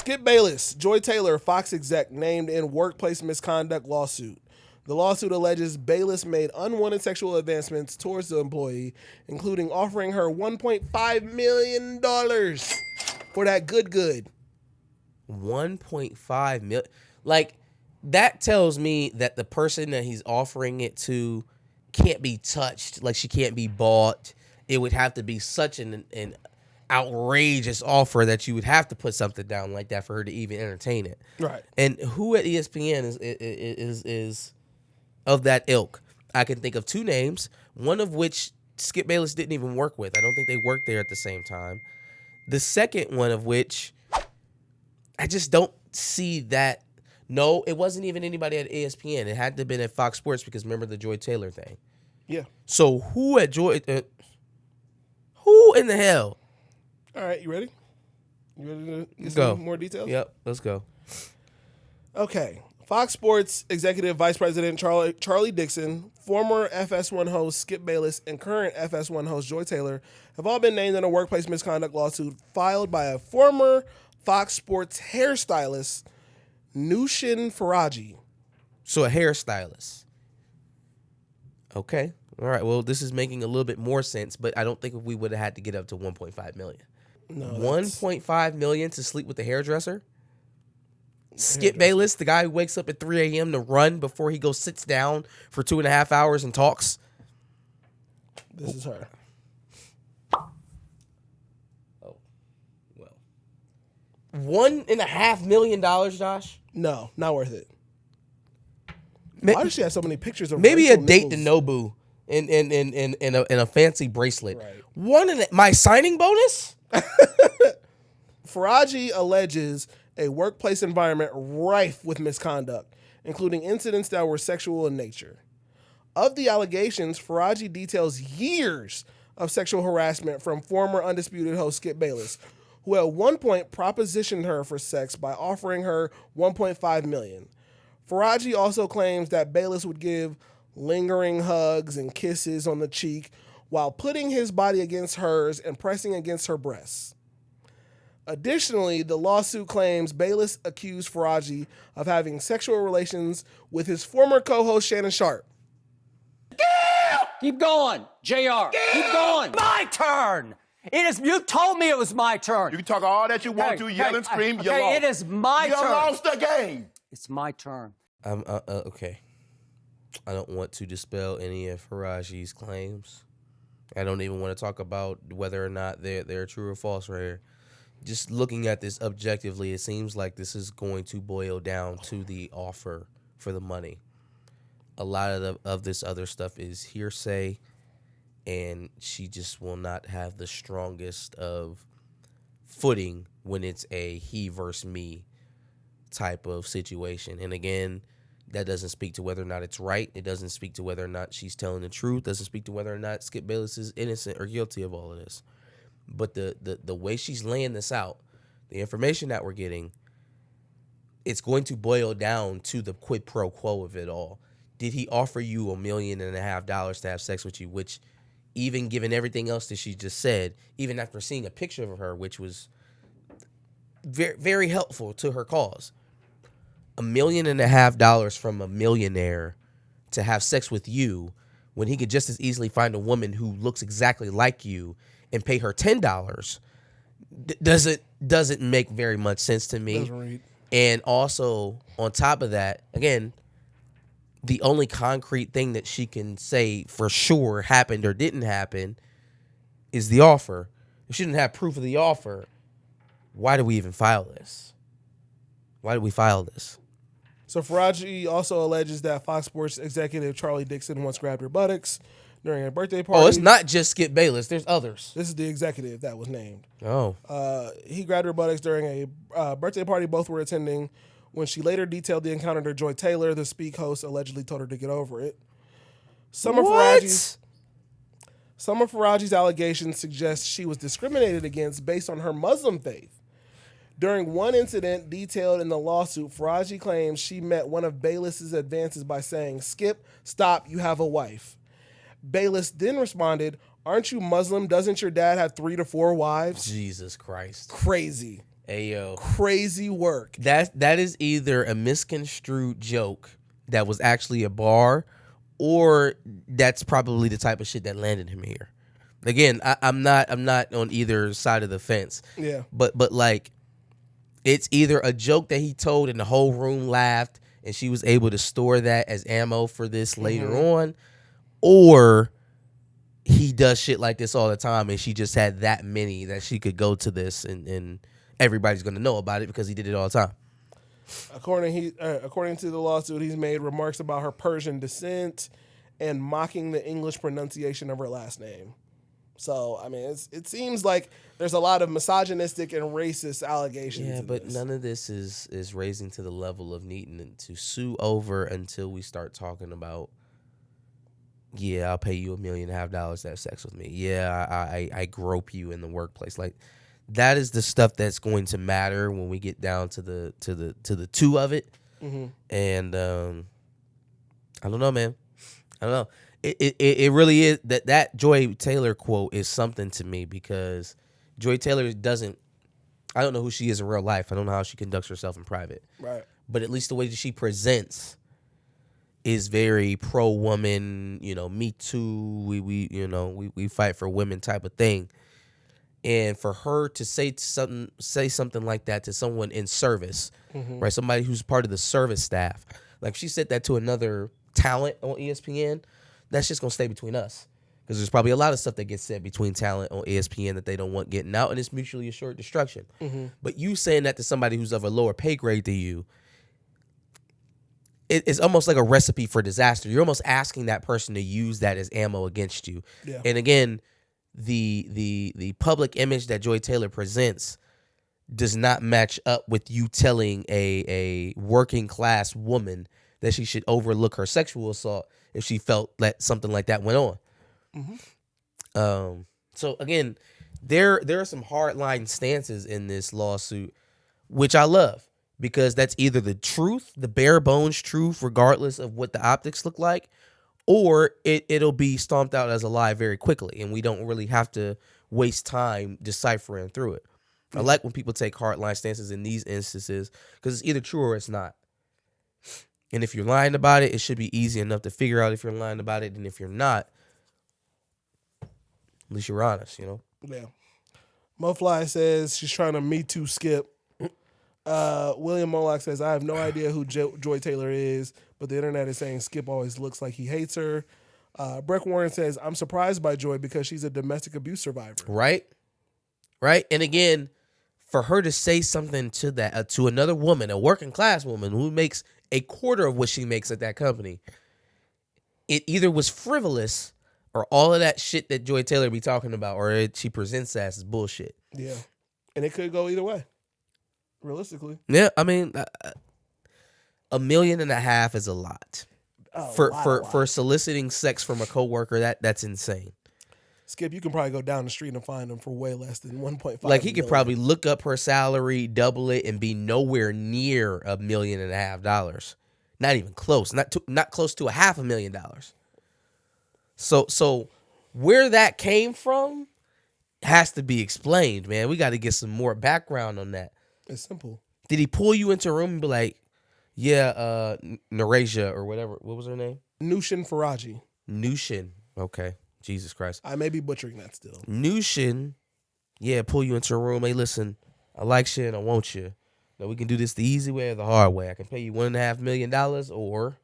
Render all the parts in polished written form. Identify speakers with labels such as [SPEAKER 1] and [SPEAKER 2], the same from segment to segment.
[SPEAKER 1] Skip Bayless, Joy Taylor, Fox exec, named in workplace misconduct lawsuit. The lawsuit alleges Bayless made unwanted sexual advancements towards the employee, including offering her $1.5 million for that good.
[SPEAKER 2] 1.5 million. Like, that tells me that the person that he's offering it to can't be touched. Like, she can't be bought. It would have to be such an outrageous offer that you would have to put something down like that for her to even entertain it.
[SPEAKER 1] Right.
[SPEAKER 2] And who at ESPN is of that ilk? I can think of two names, one of which Skip Bayless didn't even work with. I don't think they worked there at the same time. The second one of which, I just don't see that. No, it wasn't even anybody at ESPN. It had to have been at Fox Sports because remember the Joy Taylor thing.
[SPEAKER 1] Yeah.
[SPEAKER 2] So who at Joy? Who in the hell?
[SPEAKER 1] All right, you ready? You ready to get
[SPEAKER 2] Go.
[SPEAKER 1] some more details?
[SPEAKER 2] Yep, let's go.
[SPEAKER 1] Okay. Fox Sports Executive Vice President Charlie Dixon, former FS1 host Skip Bayless, and current FS1 host Joy Taylor have all been named in a workplace misconduct lawsuit filed by a former Fox Sports hairstylist, Noushin Faraji.
[SPEAKER 2] So a hairstylist. Okay. All right. Well, this is making a little bit more sense, but I don't think we would have had to get up to 1.5 million.
[SPEAKER 1] No,
[SPEAKER 2] 1.5 million to sleep with the hairdresser? Skip Bayless, the guy who wakes up at 3 a.m. to run before he goes sits down for 2.5 hours and talks.
[SPEAKER 1] This is her.
[SPEAKER 2] Oh, well. $1.5 million, Josh?
[SPEAKER 1] No, not worth it. Why does she have so many pictures of
[SPEAKER 2] maybe a
[SPEAKER 1] Rachel
[SPEAKER 2] date to
[SPEAKER 1] Nichols?
[SPEAKER 2] Nobu in a fancy bracelet.
[SPEAKER 1] Right.
[SPEAKER 2] My signing bonus?
[SPEAKER 1] Faraji alleges a workplace environment rife with misconduct, including incidents that were sexual in nature. Of the allegations, Faraji details years of sexual harassment from former Undisputed host Skip Bayless, who at one point propositioned her for sex by offering her $1.5 million. Faraji also claims that Bayless would give lingering hugs and kisses on the cheek while putting his body against hers and pressing against her breasts. Additionally, the lawsuit claims Bayless accused Faraji of having sexual relations with his former co-host Shannon Sharp.
[SPEAKER 3] Keep going, JR. Keep going. My turn. It is. You told me it was my turn.
[SPEAKER 4] You can talk all that you want to, yell and scream. You
[SPEAKER 3] okay,
[SPEAKER 4] lost.
[SPEAKER 3] it is my
[SPEAKER 4] you
[SPEAKER 3] turn.
[SPEAKER 4] You lost the game.
[SPEAKER 3] It's my turn.
[SPEAKER 2] Okay. I don't want to dispel any of Faraji's claims. I don't even want to talk about whether or not they're true or false right here. Just looking at this objectively, it seems like this is going to boil down to the offer for the money. A lot of this other stuff is hearsay, and she just will not have the strongest of footing when it's a he versus me type of situation. And again, that doesn't speak to whether or not it's right. It doesn't speak to whether or not she's telling the truth. Doesn't speak to whether or not Skip Bayless is innocent or guilty of all of this. But the way she's laying this out, the information that we're getting, it's going to boil down to the quid pro quo of it all. Did he offer you $1.5 million to have sex with you? Which, even given everything else that she just said, even after seeing a picture of her, which was very, very helpful to her cause, $1.5 million from a millionaire to have sex with you, when he could just as easily find a woman who looks exactly like you and pay her $10, doesn't make very much sense to me. And also, on top of that, again, the only concrete thing that she can say for sure happened or didn't happen is the offer. If she didn't have proof of the offer, why do we even file this? Why did we file this?
[SPEAKER 1] So Faraji also alleges that Fox Sports executive Charlie Dixon once grabbed her buttocks during a birthday party.
[SPEAKER 2] Oh, it's not just Skip Bayless. There's others.
[SPEAKER 1] This is the executive that was named.
[SPEAKER 2] Oh.
[SPEAKER 1] He grabbed her buttocks during a birthday party both were attending. When she later detailed the encounter to Joy Taylor, the Speak host allegedly told her to get over it. Some of Faraji's allegations suggest she was discriminated against based on her Muslim faith. During one incident detailed in the lawsuit, Faraji claims she met one of Bayless's advances by saying, "Skip, stop, you have a wife." Bayless then responded, "Aren't you Muslim? Doesn't your dad have 3 to 4 wives?"
[SPEAKER 2] Jesus Christ.
[SPEAKER 1] Crazy.
[SPEAKER 2] Ayo.
[SPEAKER 1] Crazy work.
[SPEAKER 2] That is either a misconstrued joke that was actually a bar, or that's probably the type of shit that landed him here. Again, I'm not on either side of the fence.
[SPEAKER 1] Yeah.
[SPEAKER 2] But like, it's either a joke that he told and the whole room laughed and she was able to store that as ammo for this later on, or he does shit like this all the time and she just had that many that she could go to this and everybody's going to know about it because he did it all the time.
[SPEAKER 1] According to the lawsuit, he's made remarks about her Persian descent and mocking the English pronunciation of her last name. So, I mean, it seems like there's a lot of misogynistic and racist allegations.
[SPEAKER 2] Yeah, but none of this is raising to the level of needing to sue over until we start talking about, yeah, I'll pay you $1.5 million to have sex with me. Yeah, I grope you in the workplace. Like, that is the stuff that's going to matter when we get down to the two of it. Mm-hmm. And I don't know, man. I don't know. It really is that Joy Taylor quote is something to me because Joy Taylor doesn't. I don't know who she is in real life. I don't know how she conducts herself in private.
[SPEAKER 1] Right.
[SPEAKER 2] But at least the way that she presents is very pro woman. You know, Me Too. We fight for women type of thing. And for her to say something like that to someone in service, right? Somebody who's part of the service staff. Like, if she said that to another talent on ESPN, that's just going to stay between us. Because there's probably a lot of stuff that gets said between talent on ESPN that they don't want getting out, and it's mutually assured destruction. But you saying that to somebody who's of a lower pay grade than you, it's almost like a recipe for disaster. You're almost asking that person to use that as ammo against you. Yeah. And again, the public image that Joy Taylor presents does not match up with you telling a working class woman that she should overlook her sexual assault if she felt that something like that went on. So again, there are some hardline stances in this lawsuit, which I love, because that's either the truth, the bare bones truth, regardless of what the optics look like, or it'll be stomped out as a lie very quickly, and we don't really have to waste time deciphering through it. I like when people take hardline stances in these instances because it's either true or it's not. And if you're lying about it, it should be easy enough to figure out if you're lying about it. And if you're not, at least you're honest, you know?
[SPEAKER 1] Yeah. MoFly says she's trying to Me Too Skip. William Moloch says, I have no idea who Joy Taylor is, but the internet is saying Skip always looks like he hates her. Breck Warren says, I'm surprised by Joy because she's a domestic abuse survivor.
[SPEAKER 2] Right? And again, for her to say something to that, to another woman, a working class woman who makes a quarter of what she makes at that company, it either was frivolous or all of that shit that Joy Taylor be talking about, or she presents that as bullshit.
[SPEAKER 1] Yeah. And it could go either way, realistically.
[SPEAKER 2] Yeah, I mean, $1.5 million is a lot. For soliciting sex from a coworker. That's insane.
[SPEAKER 1] Skip, you can probably go down the street and find them for way less than 1.5.
[SPEAKER 2] Like, he could probably look up her salary, double it, and be nowhere near $1.5 million. Not even close. Not close to $500,000. So where that came from has to be explained, man. We got to get some more background on that.
[SPEAKER 1] It's simple.
[SPEAKER 2] Did he pull you into a room and be like, yeah, Narasia or whatever? What was her name?
[SPEAKER 1] Noushin Faraji.
[SPEAKER 2] Noushin. Okay. Jesus Christ.
[SPEAKER 1] I may be butchering that still.
[SPEAKER 2] Noushin, yeah, pull you into a room. Hey, listen, I like shit and I want you. Now, we can do this the easy way or the hard way. I can pay you $1.5 million, or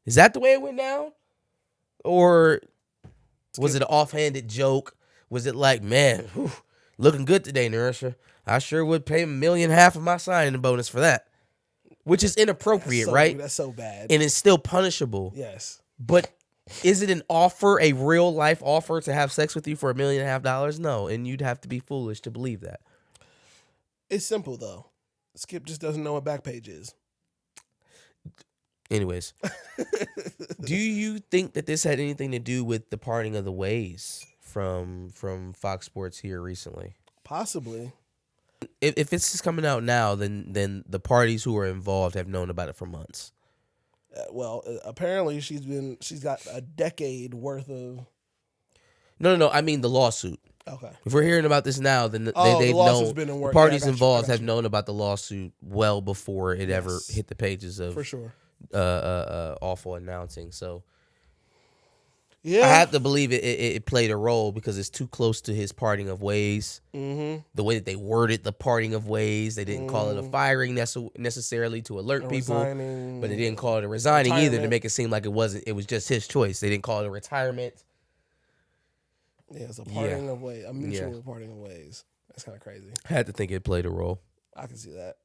[SPEAKER 2] is that the way it went down? Or was it an offhanded joke? Was it like, man, whew, looking good today, Nourisha. I sure would pay $1.5 million of my signing bonus for that. Which is inappropriate, right?
[SPEAKER 1] That's so bad.
[SPEAKER 2] And it's still punishable.
[SPEAKER 1] Yes.
[SPEAKER 2] But is it an offer, a real life offer to have sex with you for $1.5 million? No, and you'd have to be foolish to believe that.
[SPEAKER 1] It's simple, though. Skip just doesn't know what Backpage is.
[SPEAKER 2] Anyways, do you think that this had anything to do with the parting of the ways from Fox Sports here recently?
[SPEAKER 1] Possibly.
[SPEAKER 2] If this is coming out now, then the parties who are involved have known about it for months.
[SPEAKER 1] Well, apparently she's got a decade worth of.
[SPEAKER 2] No. I mean the lawsuit.
[SPEAKER 1] Okay.
[SPEAKER 2] If we're hearing about this now, then
[SPEAKER 1] Oh,
[SPEAKER 2] they've
[SPEAKER 1] the lawsuit's
[SPEAKER 2] known.
[SPEAKER 1] been in
[SPEAKER 2] The
[SPEAKER 1] work.
[SPEAKER 2] parties
[SPEAKER 1] Yeah, I got you,
[SPEAKER 2] involved
[SPEAKER 1] I got
[SPEAKER 2] have
[SPEAKER 1] you.
[SPEAKER 2] known about the lawsuit well before it ever hit the pages of
[SPEAKER 1] For sure.
[SPEAKER 2] awful announcing. So
[SPEAKER 1] Yeah.
[SPEAKER 2] I have to believe it played a role because it's too close to his parting of ways.
[SPEAKER 1] Mm-hmm.
[SPEAKER 2] The way that they worded the parting of ways, they didn't call it a firing necessarily to alert people,
[SPEAKER 1] Resigning,
[SPEAKER 2] but they didn't call it a resigning either to
[SPEAKER 1] retirement.
[SPEAKER 2] make it seem like it wasn't. It was just his choice. They didn't call it a retirement.
[SPEAKER 1] Yeah, it's a parting of ways, a mutual parting of ways. That's kind of crazy.
[SPEAKER 2] I had to think it played a role.
[SPEAKER 1] I can see that.